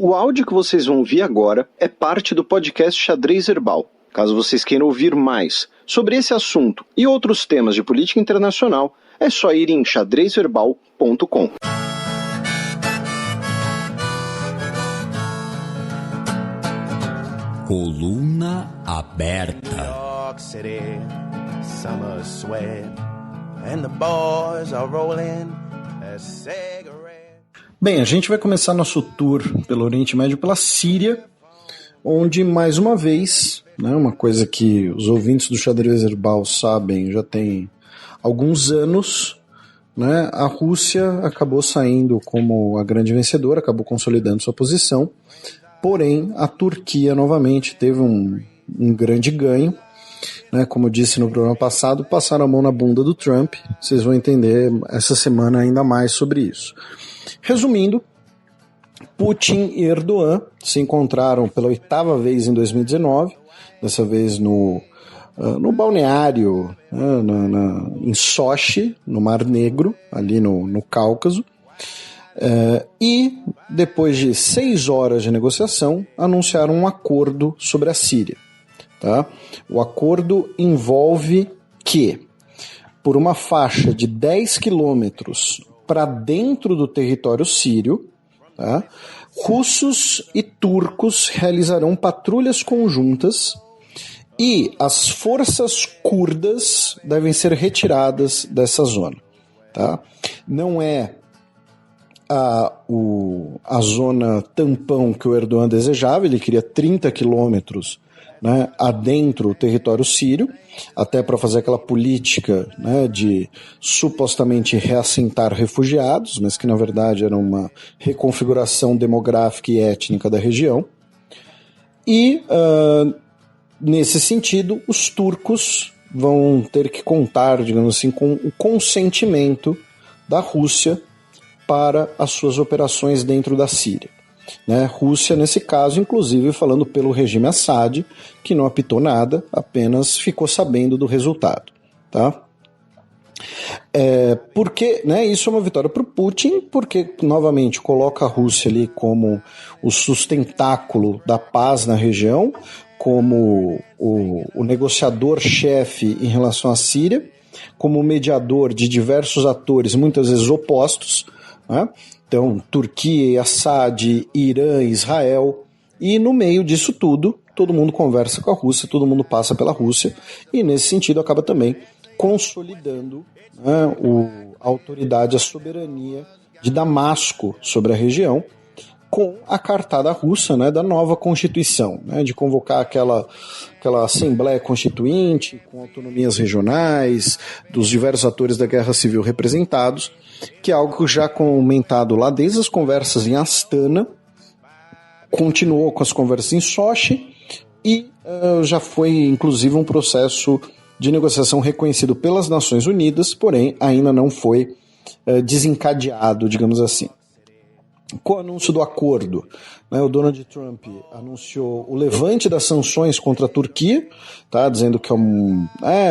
O áudio que vocês vão ouvir agora é parte do podcast Xadrez Herbal. Caso vocês queiram ouvir mais sobre esse assunto e outros temas de política internacional, é só ir em xadrezherbal.com. Coluna aberta. York City, summer sweat, and the boys are rolling a cigarette. Bem, a gente vai começar nosso tour pelo Oriente Médio, pela Síria, onde, mais uma vez, né, uma coisa que os ouvintes do Xadrez Herbal sabem já tem alguns anos, né, a Rússia acabou saindo como a grande vencedora, acabou consolidando sua posição, porém a Turquia novamente teve um grande ganho, né, como eu disse no programa passado, passaram a mão na bunda do Trump, vocês vão entender essa semana ainda mais sobre isso. Resumindo, Putin e Erdogan se encontraram pela 8ª vez em 2019, dessa vez no balneário, né, em Sochi, no Mar Negro, ali no Cáucaso, e depois de 6 horas de negociação, anunciaram um acordo sobre a Síria. Tá? O acordo envolve que, por uma faixa de 10 quilômetros para dentro do território sírio, tá? Russos e turcos realizarão patrulhas conjuntas e as forças curdas devem ser retiradas dessa zona. Tá? Não é a zona tampão que o Erdogan desejava, ele queria 30 quilômetros, né, adentro do território sírio, até para fazer aquela política, né, de supostamente reassentar refugiados, mas que na verdade era uma reconfiguração demográfica e étnica da região. E, nesse sentido, os turcos vão ter que contar, digamos assim, com o consentimento da Rússia para as suas operações dentro da Síria. Né? Rússia, nesse caso, inclusive falando pelo regime Assad, que não apitou nada, apenas ficou sabendo do resultado. Tá? Porque, né, isso é uma vitória para o Putin, porque, novamente, coloca a Rússia ali como o sustentáculo da paz na região, como o negociador-chefe em relação à Síria, como mediador de diversos atores, muitas vezes opostos, né? Então, Turquia, Assad, Irã, Israel, e no meio disso tudo, todo mundo conversa com a Rússia, todo mundo passa pela Rússia, e nesse sentido acaba também consolidando, né, a autoridade, a soberania de Damasco sobre a região, com a cartada russa, né, da nova Constituição, né, de convocar aquela Assembleia Constituinte, com autonomias regionais, dos diversos atores da Guerra Civil representados, que é algo já comentado lá desde as conversas em Astana, continuou com as conversas em Sochi, e já foi inclusive um processo de negociação reconhecido pelas Nações Unidas, porém ainda não foi desencadeado, digamos assim. Com o anúncio do acordo, né, o Donald Trump anunciou o levante das sanções contra a Turquia, tá, dizendo que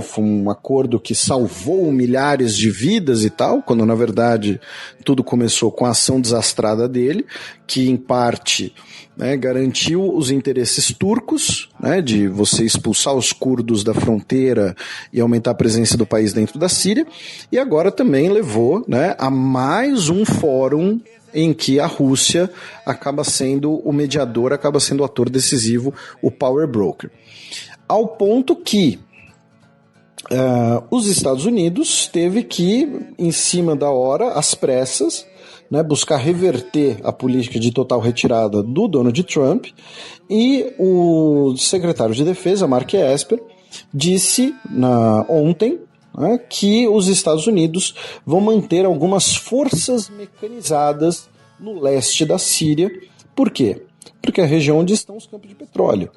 foi um acordo que salvou milhares de vidas e tal, quando na verdade tudo começou com a ação desastrada dele, que em parte, né, garantiu os interesses turcos, né, de você expulsar os curdos da fronteira e aumentar a presença do país dentro da Síria, e agora também levou, né, a mais um fórum em que a Rússia acaba sendo o mediador, acaba sendo o ator decisivo, o power broker. Ao ponto que os Estados Unidos teve que, em cima da hora, às pressas, né, buscar reverter a política de total retirada do Donald Trump, e o secretário de Defesa, Mark Esper, disse ontem, né, que os Estados Unidos vão manter algumas forças mecanizadas no leste da Síria. Por quê? Porque é a região onde estão os campos de petróleo,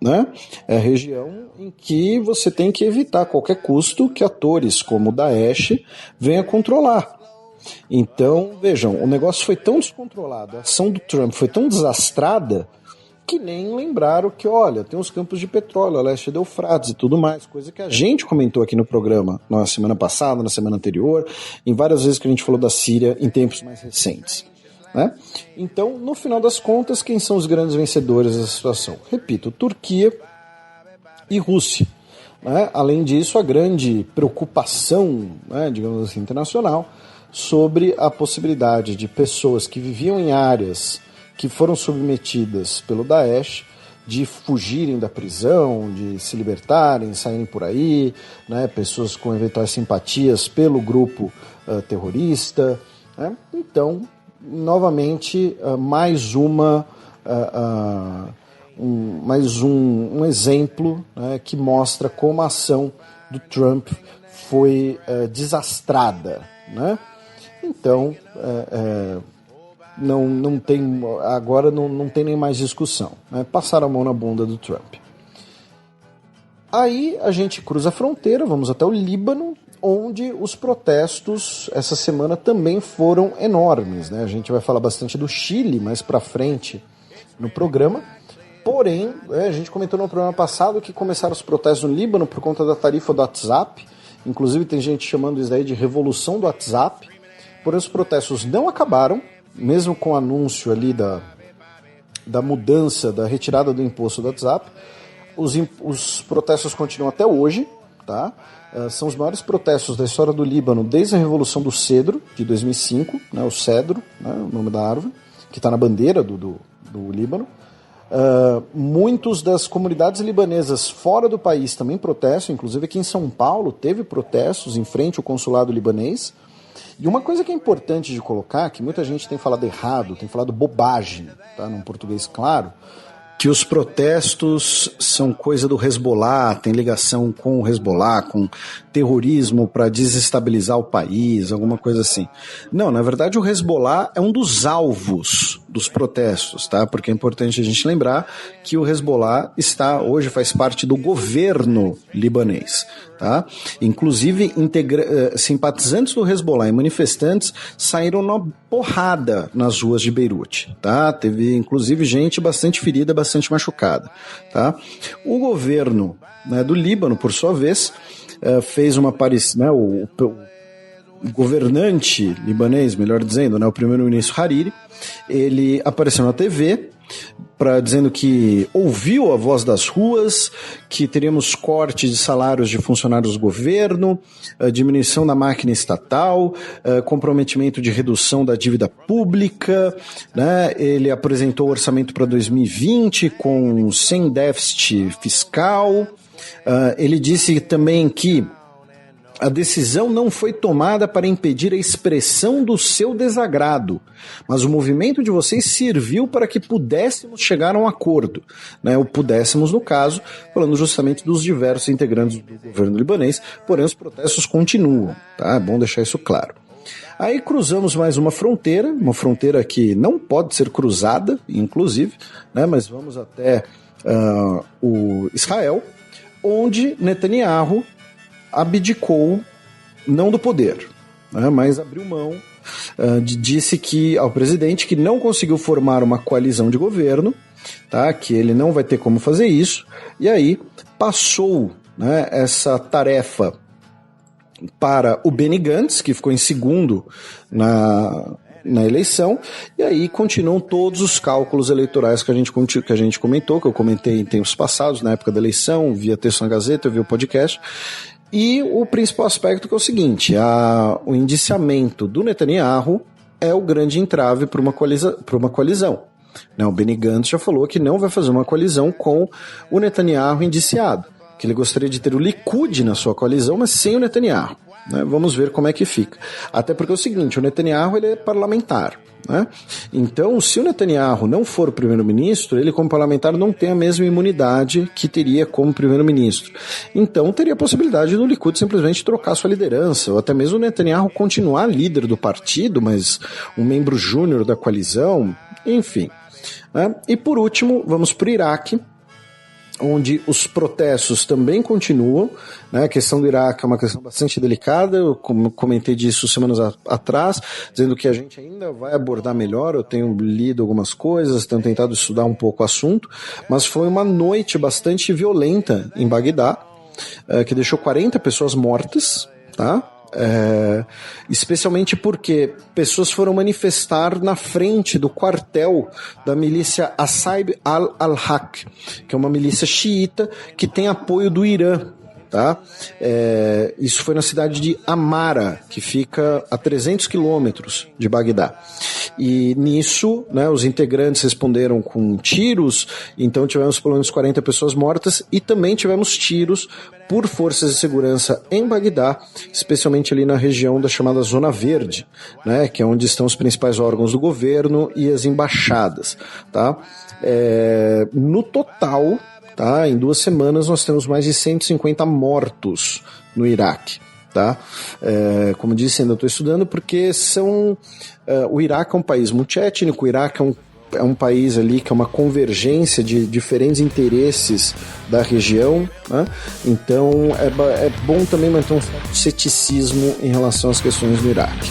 né? É a região em que você tem que evitar a qualquer custo que atores como o Daesh venham controlar. Então, vejam, o negócio foi tão descontrolado, a ação do Trump foi tão desastrada, que nem lembraram que, olha, tem os campos de petróleo a leste do Eufrates e tudo mais, coisa que a gente comentou aqui no programa na semana passada, na semana anterior, em várias vezes que a gente falou da Síria em tempos mais recentes. né? Então, no final das contas, quem são os grandes vencedores dessa situação? Repito, Turquia e Rússia. Né? Além disso, a grande preocupação, né, digamos assim, internacional sobre a possibilidade de pessoas que viviam em áreas que foram submetidas pelo Daesh de fugirem da prisão, de se libertarem, saírem por aí, né, pessoas com eventuais simpatias pelo grupo terrorista. Né? Então, novamente, mais um exemplo, né, que mostra como a ação do Trump foi desastrada. Né? Então, agora não tem nem mais discussão. Né? Passaram a mão na bunda do Trump. Aí a gente cruza a fronteira, vamos até o Líbano, onde os protestos essa semana também foram enormes. Né? A gente vai falar bastante do Chile mais para frente no programa. Porém, a gente comentou no programa passado que começaram os protestos no Líbano por conta da tarifa do WhatsApp. Inclusive tem gente chamando isso daí de revolução do WhatsApp. Porém, os protestos não acabaram, mesmo com o anúncio ali da mudança, da retirada do imposto do WhatsApp. Os protestos continuam até hoje, tá? São os maiores protestos da história do Líbano desde a Revolução do Cedro, de 2005, né? O cedro, né? O nome da árvore, que está na bandeira do Líbano. Muitos das comunidades libanesas fora do país também protestam, inclusive aqui em São Paulo teve protestos em frente ao consulado libanês. E uma coisa que é importante de colocar, que muita gente tem falado errado, tem falado bobagem, tá? Num português claro, que os protestos são coisa do Hezbollah, tem ligação com o Hezbollah, com terrorismo para desestabilizar o país, alguma coisa assim. Não, na verdade o Hezbollah é um dos alvos dos protestos, tá? Porque é importante a gente lembrar que o Hezbollah hoje faz parte do governo libanês, tá? Inclusive simpatizantes do Hezbollah e manifestantes saíram na porrada nas ruas de Beirute, tá? Teve inclusive gente bastante ferida, bastante machucada, tá? O governo, né, do Líbano, por sua vez, fez uma aparição, né, o governante libanês, melhor dizendo, né, o primeiro-ministro Hariri, ele apareceu na TV dizendo que ouviu a voz das ruas, que teríamos corte de salários de funcionários do governo, diminuição da máquina estatal, comprometimento de redução da dívida pública, né? Ele apresentou o orçamento para 2020 sem déficit fiscal. Ele disse também que a decisão não foi tomada para impedir a expressão do seu desagrado, mas o movimento de vocês serviu para que pudéssemos chegar a um acordo. Né? O pudéssemos, no caso, falando justamente dos diversos integrantes do governo libanês, porém os protestos continuam. Tá? É bom deixar isso claro. Aí cruzamos mais uma fronteira que não pode ser cruzada, inclusive, né? Mas vamos até o Israel, onde Netanyahu abdicou, não do poder, né, mas abriu mão, disse ao presidente que não conseguiu formar uma coalizão de governo, tá, que ele não vai ter como fazer isso, e aí passou, né, essa tarefa para o Benny Gantz, que ficou em segundo na eleição, e aí continuam todos os cálculos eleitorais que a gente comentou, que eu comentei em tempos passados, na época da eleição, via texto na Gazeta, via o podcast. E o principal aspecto que é o seguinte, o indiciamento do Netanyahu é o grande entrave para uma coalizão. Né, o Benny Gantz já falou que não vai fazer uma coalizão com o Netanyahu indiciado, que ele gostaria de ter o Likud na sua coalizão, mas sem o Netanyahu. Né, vamos ver como é que fica. Até porque é o seguinte, o Netanyahu ele é parlamentar. Né? Então, se o Netanyahu não for o primeiro-ministro, ele como parlamentar não tem a mesma imunidade que teria como primeiro-ministro. Então, teria a possibilidade do Likud simplesmente trocar sua liderança, ou até mesmo o Netanyahu continuar líder do partido, mas um membro júnior da coalizão, enfim. Né? E por último, vamos para o Iraque, onde os protestos também continuam, né? A questão do Iraque é uma questão bastante delicada, eu comentei disso semanas atrás, dizendo que a gente ainda vai abordar melhor, eu tenho lido algumas coisas, tenho tentado estudar um pouco o assunto, mas foi uma noite bastante violenta em Bagdá, que deixou 40 pessoas mortas, tá? especialmente porque pessoas foram manifestar na frente do quartel da milícia Asaib al-Haq, que é uma milícia xiita que tem apoio do Irã. Tá? Isso foi na cidade de Amara, que fica a 300 quilômetros de Bagdá. E nisso, né, os integrantes responderam com tiros, então tivemos pelo menos 40 pessoas mortas e também tivemos tiros por forças de segurança em Bagdá, especialmente ali na região da chamada Zona Verde, né, que é onde estão os principais órgãos do governo e as embaixadas. Tá? No total, tá, em 2 semanas nós temos mais de 150 mortos no Iraque. Tá? Como disse, ainda estou estudando porque o Iraque é um país multiétnico, o Iraque é um país ali que é uma convergência de diferentes interesses da região, né? Então é bom também manter um certo ceticismo em relação às questões do Iraque.